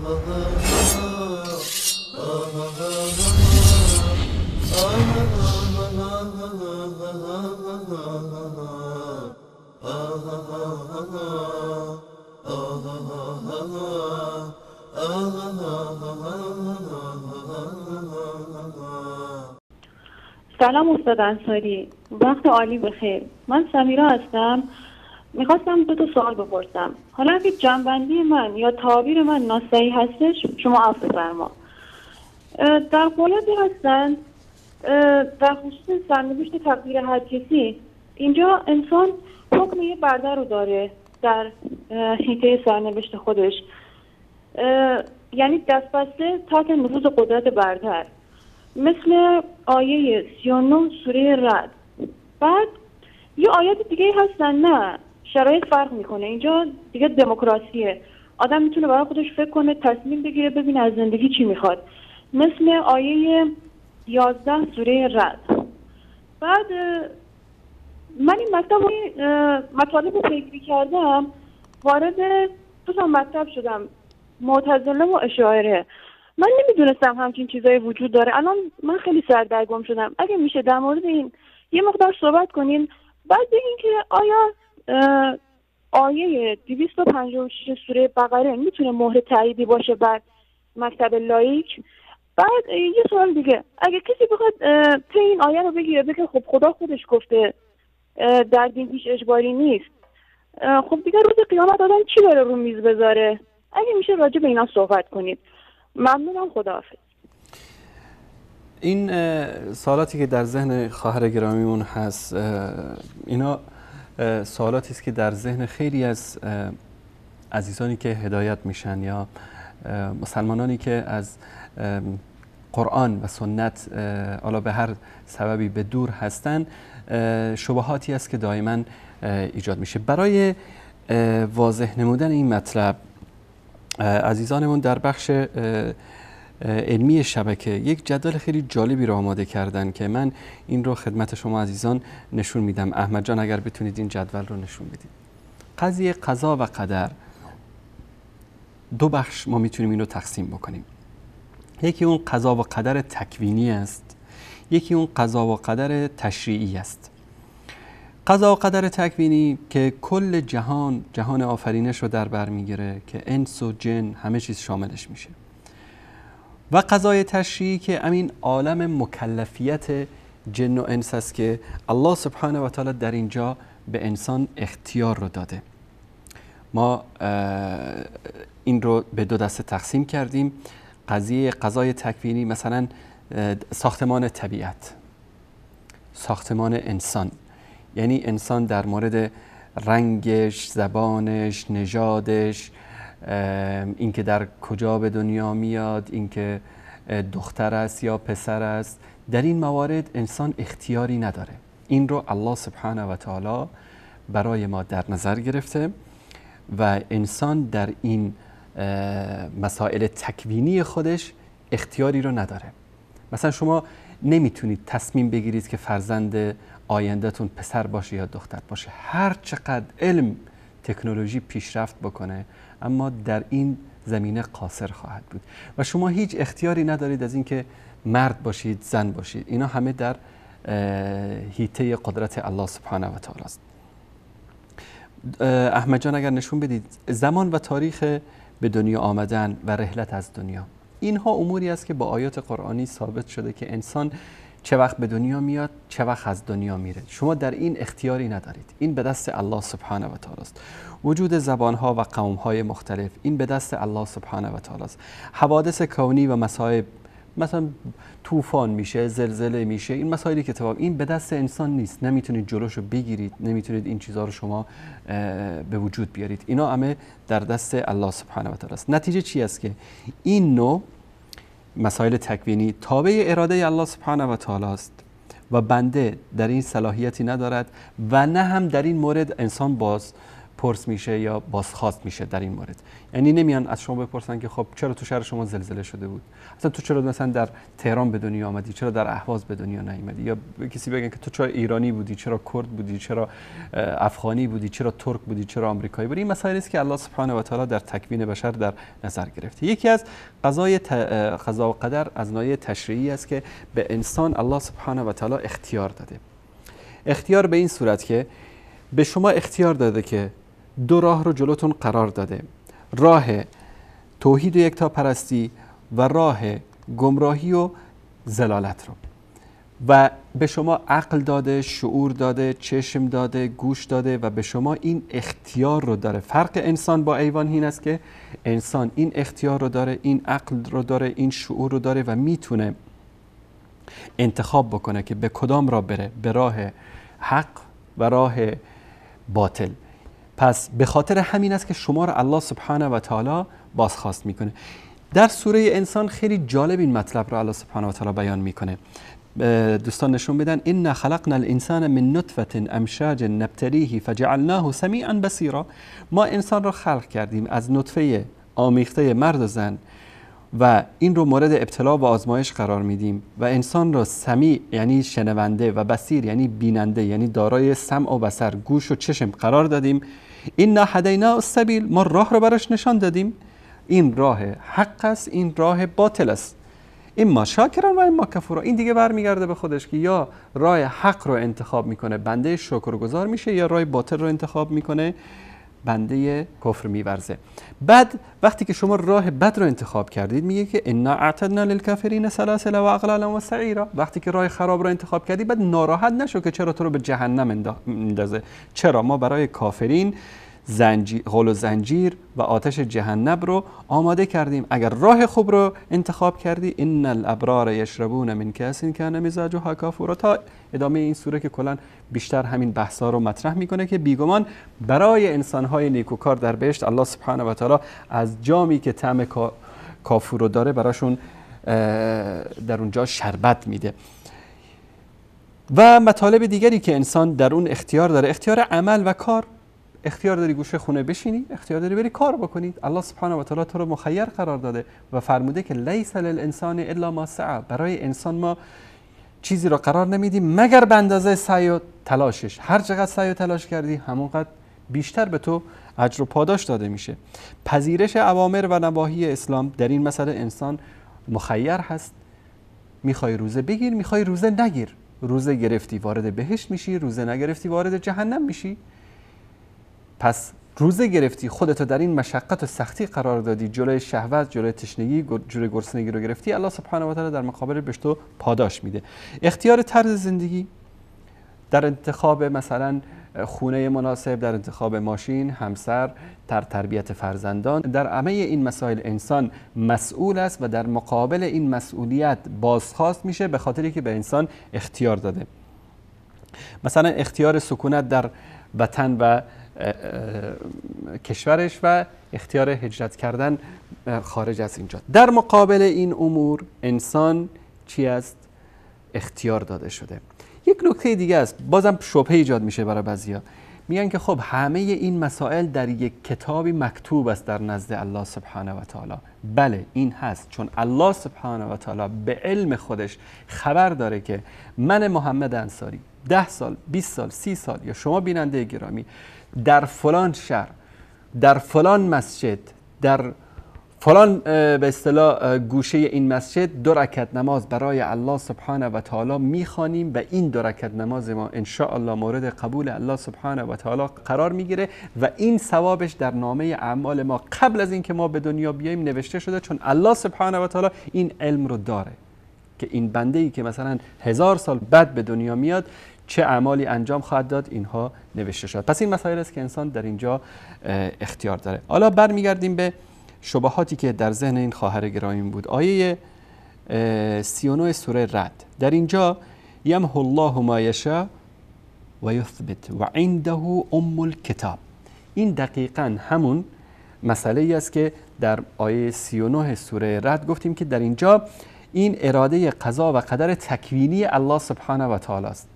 سلام استاد انصاری، وقت عالی بخیر. من سمیرا هستم. میخواستم 2 سوال بپرسم. حالا اگه جنبندی من یا تعبیر من ناصحیح هستش شما عفو فرما. در قولتی هستند در خصوص سرنوشت تقدیر هر کسی، اینجا انسان حکم یه برده رو داره در حیطه سرنوشت خودش، یعنی دست بسته تحت نفوذ قدرت برتر، مثل آیه 39 سوره رعد. بعد یه آیات دیگه هستن نه شرایط فرق میکنه، اینجا دیگه دموکراسیه، آدم میتونه برای خودش فکر کنه، تصمیم بگیره، ببینه از زندگی چی میخواد، مثل آیه 11 سوره رعد. بعد من این مطالب رو پیگیری کردم، وارد 2 تا مطلب شدم، معتزله و اشاعره. من نمیدونستم همچین چیزایی وجود داره. الان من خیلی سردرگم شدم. اگه میشه در مورد این یه مقدار صحبت کنین. بعد بگین که آیا آیه 256 سوره بقره میتونه مهر تاییدی باشه بر مکتب لایک؟ بعد یه سوال دیگه، اگه کسی بخواد این آیه رو بگیره بگه خب خدا خودش گفته در دین هیچ اجباری نیست، خب دیگه روز قیامت آدم چی داره رو میز بذاره؟ اگه میشه راجع به اینا صحبت کنید. ممنونم. خداحافظ. این سوالاتی که در ذهن خواهر گرامیمون هست، اینا سوالاتی است که در ذهن خیلی از عزیزانی که هدایت میشن یا مسلمانانی که از قرآن و سنت حالا به هر سببی به دور هستن، شبهاتی است که دائما ایجاد میشه. برای واضح نمودن این مطلب، عزیزانمون در بخش علمی شبکه یک جدول خیلی جالبی رو آماده کردن که من این رو خدمت شما عزیزان نشون میدم. احمد جان اگر بتونید این جدول رو نشون بدید. قضیه قضا و قدر 2 بخش ما میتونیم این رو تقسیم بکنیم. یکی اون قضا و قدر تکوینی است، یکی اون قضا و قدر تشریعی است. قضا و قدر تکوینی که کل جهان آفرینش رو در بر میگیره که انس و جن همه چیز شاملش میشه، و قضای تشریعی که همین عالم مکلفیت جن و انس است که الله سبحانه و تعالی در اینجا به انسان اختیار رو داده. ما این رو به 2 دسته تقسیم کردیم. قضای تکوینی مثلا ساختمان طبیعت، ساختمان انسان، یعنی انسان در مورد رنگش، زبانش، نژادش، اینکه در کجا به دنیا میاد، اینکه دختر است یا پسر است، در این موارد انسان اختیاری نداره. این رو الله سبحانه و تعالی برای ما در نظر گرفته و انسان در این مسائل تکوینی خودش اختیاری رو نداره. مثلا شما نمیتونید تصمیم بگیرید که فرزند آیندهتون پسر باشه یا دختر باشه. هر چقدر علم تکنولوژی پیشرفت بکنه اما در این زمینه قاصر خواهد بود و شما هیچ اختیاری ندارید از اینکه مرد باشید زن باشید. اینا همه در حیطه قدرت الله سبحانه و تعالی است. احمد جان اگر نشون بدید زمان و تاریخ به دنیا آمدن و رحلت از دنیا، اینها اموری است که با آیات قرآنی ثابت شده که انسان چه وقت به دنیا میاد، چه وقت از دنیا میره. شما در این اختیاری ندارید. این به دست الله سبحانه و تعالی است. وجود زبانها و قومهای مختلف، این به دست الله سبحانه و تعالی است. حوادث کونی و مصائب، مثلا طوفان میشه، زلزله میشه، این مسائلی که این به دست انسان نیست. نمیتونید جلوشو بگیرید، نمیتونید این چیزها رو شما به وجود بیارید. اینا همه در دست الله سبحانه و تعالی است. نتیجه چی است که این نوع مسائل تکوینی تابع اراده الله سبحانه و تعالی است و بنده در این صلاحیتی ندارد و نه هم در این مورد انسان پرس میشه یا بازخواست میشه در این مورد. یعنی نمیان از شما بپرسن که خب چرا تو شهر شما زلزله شده بود، اصلا تو چرا مثلا در تهران به دنیا آمدی، چرا در اهواز به دنیا نیامدی، یا کسی بگن که تو چرا ایرانی بودی، چرا کرد بودی، چرا افغانی بودی، چرا ترک بودی، چرا آمریکایی بودی. این مسائلی است که الله سبحانه و تعالی در تکوین بشر در نظر گرفته. یکی از قضا و قدر از نوع تشریعی است که به انسان الله سبحانه و تعالی اختیار داده. اختیار به این صورت که به شما اختیار داده که دو راه رو جلوتون قرار داده، راه توحید و یکتاپرستی و راه گمراهی و ضلالت رو، و به شما عقل داده، شعور داده، چشم داده، گوش داده و به شما این اختیار رو داره. فرق انسان با حیوان این است که انسان این اختیار رو داره، این عقل رو داره، این شعور رو داره و میتونه انتخاب بکنه که به کدام راه بره، به راه حق و راه باطل. پس به خاطر همین است که شما را الله سبحانه و تعالی بازخواست میکنه. در سوره انسان خیلی جالب این مطلب را الله سبحانه و تعالی بیان میکنه. دوستان نشون بدن ان خلقنا الانسان من نطفه امشاج نبتلیه فجعلناه سمیعا بصیرا. ما انسان را خلق کردیم از نطفه آمیخته مرد و زن و این رو مورد ابتلا و آزمایش قرار میدیم و انسان را سمیع یعنی شنونده و بصیر یعنی بیننده یعنی دارای سمع و بصر، گوش و چشم قرار دادیم. اینا هدینا السبیل، ما راه رو براش نشان دادیم. این راه حق است، این راه باطل است. اما شاکرا و اما کفورا. این دیگه برمیگرده به خودش که یا راه حق رو انتخاب میکنه بنده شکرگزار میشه، یا راه باطل رو انتخاب میکنه بنده کفر میورزه. بعد وقتی که شما راه بد رو انتخاب کردید میگه که انا اعتدنا للکافرین سلاسل و اغلالا و سعیرا. وقتی که راه خراب رو انتخاب کردی بعد ناراحت نشو که چرا تو رو به جهنم اندازه. چرا؟ ما برای کافرین غل و زنجیر و آتش جهنم رو آماده کردیم. اگر راه خوب رو انتخاب کردی ان الابرار یشربون من کاس کان مزاجها کافورا، تا ادامه این سوره که کلا بیشتر همین بحثا رو مطرح میکنه که بیگمان برای انسانهای نیکوکار در بهشت الله سبحانه و تعالی از جامی که طعم کافور رو داره براشون در اونجا شربت میده. و مطالب دیگری که انسان در اون اختیار داره، اختیار عمل و کار. اختیار داری گوشه خونه بشینی، اختیار داری بری کار بکنید. الله سبحانه و تعالی تو رو مخیر قرار داده و فرموده که لیس للانسان الا ما سعی. برای انسان ما چیزی رو قرار نمیدیم مگر به اندازه سعی و تلاشش. هر چقدر سعی و تلاش کردی همونقدر بیشتر به تو اجر و پاداش داده میشه. پذیرش اوامر و نواهی اسلام در این مسئله انسان مخیر هست. میخوای روزه بگیر، میخوای روزه نگیر. روزه گرفتی وارد بهشت میشی، روزه نگرفتی وارد جهنم میشی. پس روزه گرفتی، خودتو در این مشقت و سختی قرار دادی، جلوی شهوت، جلوی تشنگی، جلوی گرسنگی رو گرفتی، الله سبحانه و تعالی در مقابل بهش تو پاداش میده. اختیار طرز زندگی در انتخاب مثلا خونه مناسب، در انتخاب ماشین، همسر، در تربیت فرزندان، در همه این مسائل انسان مسئول است و در مقابل این مسئولیت بازخواست میشه به خاطری که به انسان اختیار داده. مثلا اختیار سکونت در وطن و کشورش و اختیار هجرت کردن خارج از اینجا. در مقابل این امور انسان چی است؟ اختیار داده شده. یک نکته دیگه است، بازم شبهه ایجاد میشه برای بعضیا. میگن که خب همه این مسائل در یک کتابی مکتوب است در نزد الله سبحانه و تعالی. بله این هست، چون الله سبحانه و تعالی به علم خودش خبر داره که من محمد انصاری 10 سال، 20 سال، 30 سال یا شما بیننده گرامی در فلان شهر، در فلان مسجد، در فلان به اصطلاح گوشه این مسجد 2 رکعت نماز برای الله سبحانه و تعالی میخوانیم و این 2 رکعت نماز ما ان شاء الله مورد قبول الله سبحانه و تعالی قرار میگیره و این ثوابش در نامه اعمال ما قبل از اینکه ما به دنیا بیاییم نوشته شده، چون الله سبحانه و تعالی این علم رو داره که این بنده ای که مثلا 1000 سال بعد به دنیا میاد چه اعمالی انجام خواهد داد، اینها نوشته شد. پس این مسائل است که انسان در اینجا اختیار داره. حالا برمیگردیم به شبهاتی که در ذهن این خواهر گرامی بود. آیه 39 سوره رعد، در اینجا یمحو الله ما یشاء و یثبت و عنده ام الکتاب. این دقیقاً همون مسئله است که در آیه 39 سوره رعد گفتیم که در اینجا این اراده قضا و قدر تکوینی الله سبحانه و تعالی است.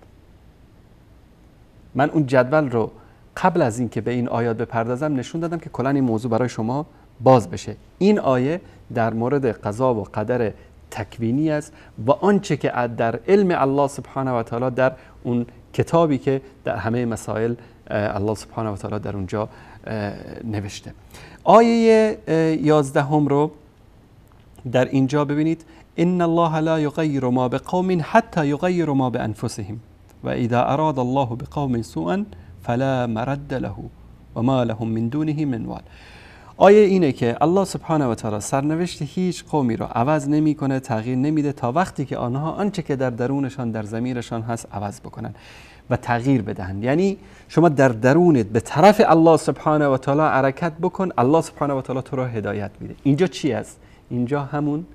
من اون جدول رو قبل از اینکه به این آیات بپردازم نشون دادم که کلا این موضوع برای شما باز بشه. این آیه در مورد قضا و قدر تکوینی است و آنچه که در علم الله سبحانه و تعالی در اون کتابی که در همه مسائل الله سبحانه و تعالی در اونجا نوشته. آیه 11 رو در اینجا ببینید: ان الله لا یغیر ما بقوم حتی یغیروا ما بانفسهم و اذا اراد الله بقوم سوءا فلا مرد له و ما لهم من دونه من وال. آیه اینه که الله سبحانه و تعالی سرنوشت هیچ قومی رو عوض نمیکنه، تغییر نمیده تا وقتی که آنها آنچه که در درونشان در ضمیرشان هست عوض بکنن و تغییر بدهند. یعنی شما در درونت به طرف الله سبحانه و تعالی حرکت بکن، الله سبحانه و تعالی تو را هدایت میده. اینجا چی است؟ اینجا همون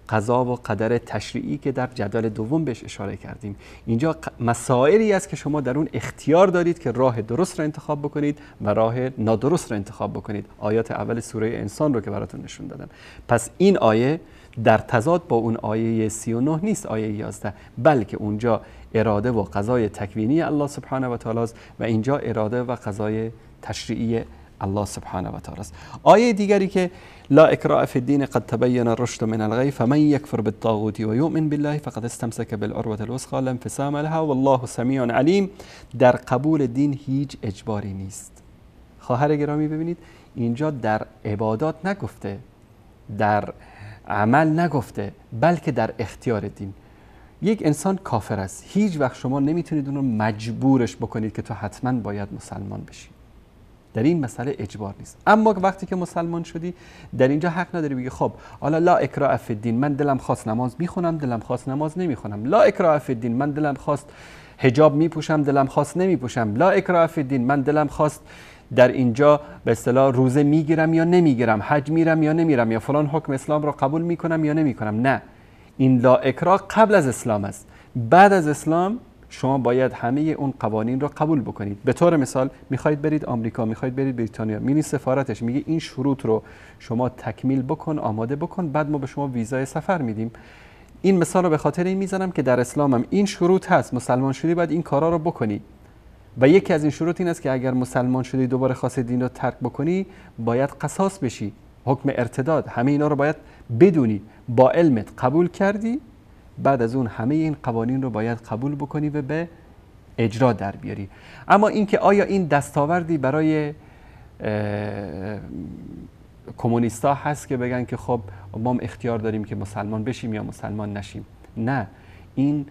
قضا و قدر تشریعی که در جدول دوم بهش اشاره کردیم. اینجا مسائلی است که شما در اون اختیار دارید که راه درست را انتخاب بکنید و راه نادرست را انتخاب بکنید. آیات اول سوره انسان رو که براتون نشون دادم. پس این آیه در تضاد با اون آیه 39 نیست، آیه 11، بلکه اونجا اراده و قضای تکوینی الله سبحانه و تعالی است و اینجا اراده و قضای تشریعی الله سبحانه و تعالی است. آیه دیگری که لا اکراه فی الدین قد تبین الرشد من الغی فمن یکفر بالطاغوت و یؤمن بالله فقد استمسک بالعروة الوثقی لا انفصام لها والله سمیع علیم. در قبول دین هیچ اجباری نیست. خواهر گرامی ببینید اینجا در عبادات نگفته، در عمل نگفته، بلکه در اختیار دین. یک انسان کافر است، هیچ وقت شما نمیتونید اون رو مجبورش بکنید که تو حتما باید مسلمان بشی. در این مسئله اجبار نیست. اما وقتی که مسلمان شدی در اینجا حق نداری بگی خب حالا لا اکراه فی الدین، من دلم خواست نماز میخونم، دلم خواست نماز نمیخونم. لا اکراه فی الدین، من دلم خواست حجاب میپوشم، دلم خواست نمیپوشم. لا اکراه فی الدین، من دلم خواست در اینجا به اصطلاح روزه میگیرم یا نمیگیرم، حج میرم یا نمیرم، یا فلان حکم اسلام رو قبول میکنم یا نمیکنم. نه، این لا اکراه قبل از اسلام است. بعد از اسلام شما باید همه اون قوانین رو قبول بکنید. به طور مثال میخواید برید آمریکا، میخواید برید بریتانیا، میرید سفارتش میگه این شروط رو شما تکمیل بکن، آماده بکن، بعد ما به شما ویزای سفر میدیم. این مثال رو به خاطر این میزنم که در اسلام هم این شروط هست. مسلمان شدی باید این کارا رو بکنی و یکی از این شروط این است که اگر مسلمان شدی دوباره خواست دین رو ترک بکنی باید قصاص بشی، حکم ارتداد. همه اینا رو باید بدونی، با علمت قبول کردی، بعد از اون همه این قوانین رو باید قبول بکنی و به اجرا در بیاری. اما اینکه آیا این دستاوردی برای کمونیستا هست که بگن که خب ما هم اختیار داریم که مسلمان بشیم یا مسلمان نشیم؟ نه، این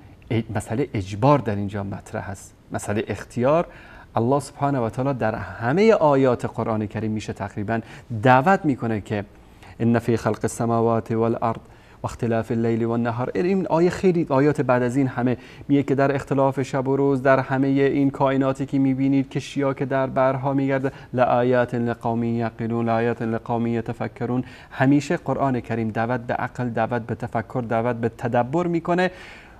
مسئله اجبار در اینجا مطرح هست، مسئله اختیار. الله سبحانه و تعالی در همه آیات قرآن کریم میشه تقریبا دعوت میکنه که ان فی خلق السماوات والارض و اختلاف اللیل و النهار. این آیه خیلی آیات بعد از این همه میگه که در اختلاف شب و روز، در همه این کائناتی که میبینید، کشتی‌ها که در بحرها میگرده، لآیات لقوم یعقلون، لآیات لقوم یتفکرون. همیشه قرآن کریم دعوت به عقل، دعوت به تفکر، دعوت به تدبر میکنه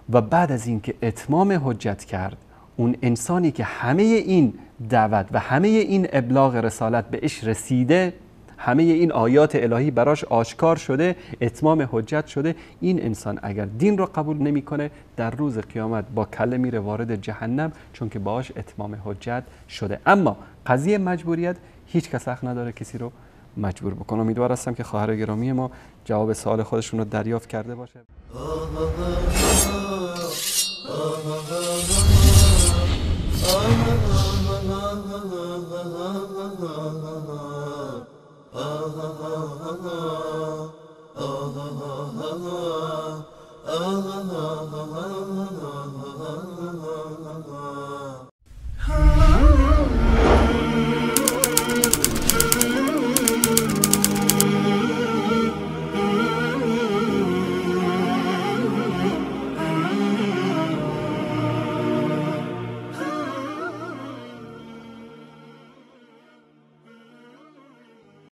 و بعد از این که اتمام حجت کرد، اون انسانی که همه این دعوت و همه این ابلاغ رسالت بهش رسیده، همه این آیات الهی براش آشکار شده، اتمام حجت شده، این انسان اگر دین رو قبول نمیکنه در روز قیامت با کله میره وارد جهنم، چون که باش اتمام حجت شده. اما قضیه مجبوریت، هیچ کس حق نداره کسی رو مجبور بکنه. امیدوار هستم که خواهر گرامی ما جواب سوال خودشون رو دریافت کرده باشه.